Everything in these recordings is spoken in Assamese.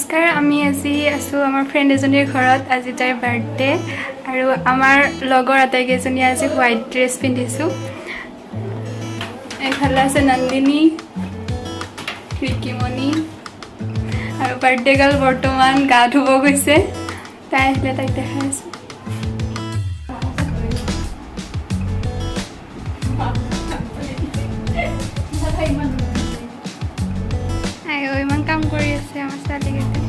নমস্কাৰ আমি আজি আছো আমাৰ ফ্ৰেণ্ড এজনীৰ ঘৰত আজি তাইৰ বাৰ্থডে আৰু আমাৰ লগৰ আটাইকেইজনী আজি হোৱাইট ড্ৰেছ পিন্ধিছো এইফালে আছে নন্দিনী ৰিকিমণি আৰু বাৰ্থডে গাৰ্ল বৰ্তমান গা ধুব গৈছে তাই আহিলে তাইক দেখাই আছো ইমান কাম কৰি আছে আমাৰ ছোৱালীকেইটা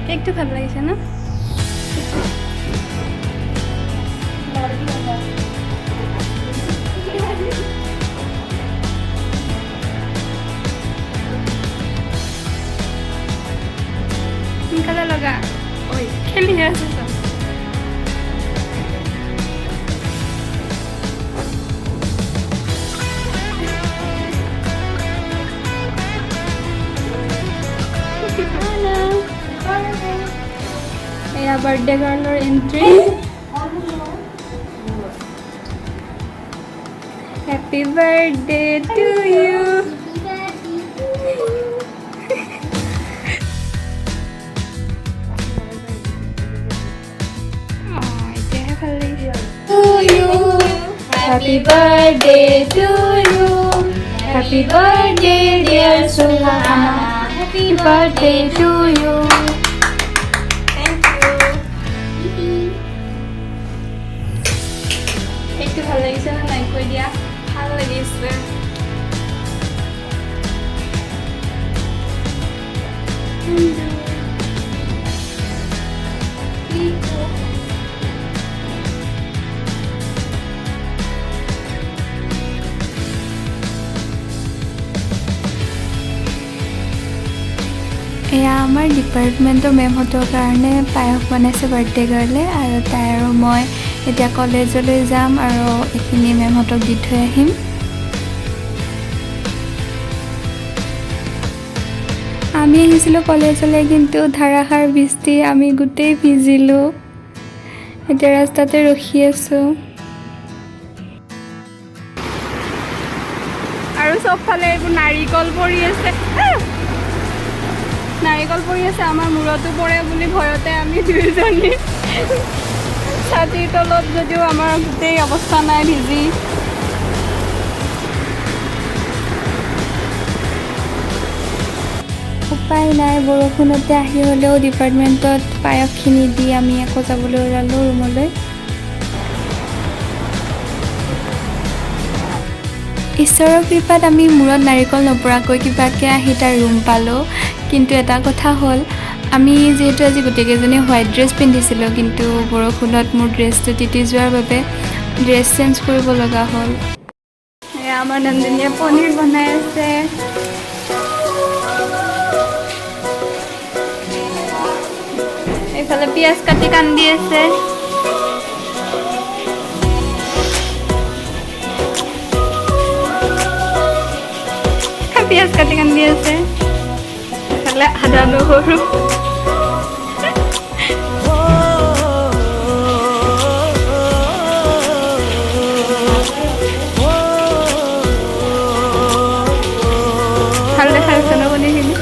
কেকটো ভাল লাগিছে ন সোনকালে লগা ঐ খেলি আছে চব birthday girl or entry happy birthday to you happy birthday to you happy birthday dear Sulhana happy birthday to you ভাল লাগিছে না নাই কৈ দিয়া ভাল লাগিছে এয়া আমাৰ ডিপাৰ্টমেণ্টৰ মেমহঁতৰ কাৰণে পায়স বনাইছে বাৰ্থডে গাৰ্লে আৰু তাই আৰু মই এতিয়া কলেজলৈ যাম আৰু এইখিনি মেমহঁতক দি থৈ আহিম আমি আহিছিলোঁ কলেজলৈ কিন্তু ধাৰাসাৰ বৃষ্টি আমি গোটেই ভিজিলোঁ এতিয়া ৰাস্তাতে ৰখি আছোঁ আৰু চবফালে এইবোৰ নাৰিকল পৰি আছে নাৰিকল পৰি আছে আমাৰ মূৰতো পৰে বুলি ভয়তে আমি দুয়োজনী ছাতিৰ তলত যদিও আমাৰ গোটেই অৱস্থা নাই ভিজি উপায় নাই বৰষুণতে আহি হ'লেও ডিপাৰ্টমেণ্টত পায়সখিনি দি আমি আকৌ যাবলৈ ওলালোঁ ৰুমলৈ ঈশ্বৰৰ কৃপাত আমি মূৰত নাৰিকল নপৰাকৈ কিবাকৈ আহি তাৰ ৰুম পালোঁ কিন্তু এটা কথা হ'ল আমি যিহেতু আজি গোটেইকেইজনী হোৱাইট ড্ৰেছ পিন্ধিছিলোঁ কিন্তু বৰষুণত মোৰ ড্ৰেছটো তিতি যোৱাৰ বাবে ড্ৰেছ চেঞ্জ কৰিব লগা হ'ল আমাৰ নন্দিনীয়ে পনীৰ বনাই আছে এইফালে পিঁয়াজ কাটি কান্দি আছে পিঁয়াজ কাটি কান্দি আছে এইফালে আদা নহৰু ভাল দেখা আছে ন পনীৰখিনি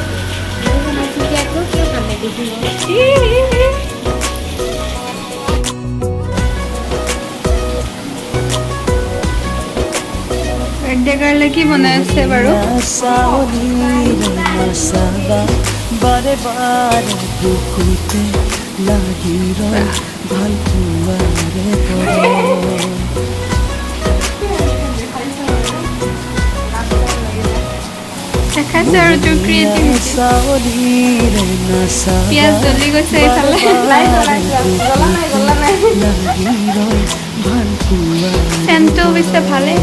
বাৰ্থডে গাৰ্লে কি বনাই আছে বাৰু বাৰে বাৰে বুকুতে লাগি ৰয় ভাল পোৱাৰে দেখাইছে আৰু তোৰ ক্ৰিয়েটিভিটি পিঁয়াজ জ্বলি গৈছে এইফালে চেণ্টটো অৱশ্যে ভালে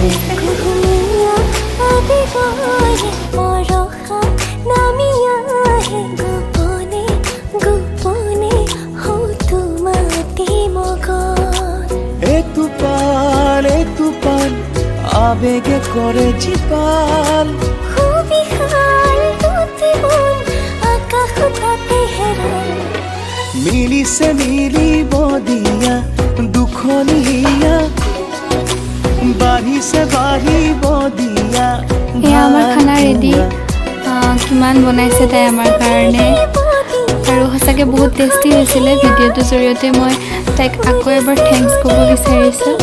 আবেগে করে জীবন খুবই হাল তুতে মন আকাশ তাতে হেরাল মিলিছে মিলিব দিয়া দুখনিয়া এয়া আমাৰ খানা ৰেডি কিমান বনাইছে তাই আমাৰ কাৰণে আৰু সঁচাকৈ বহুত টেষ্টি হৈছিলে ভিডিঅ'টোৰ জৰিয়তে মই তাইক আকৌ এবাৰ থেংকছ ক'ব বিচাৰিছোঁ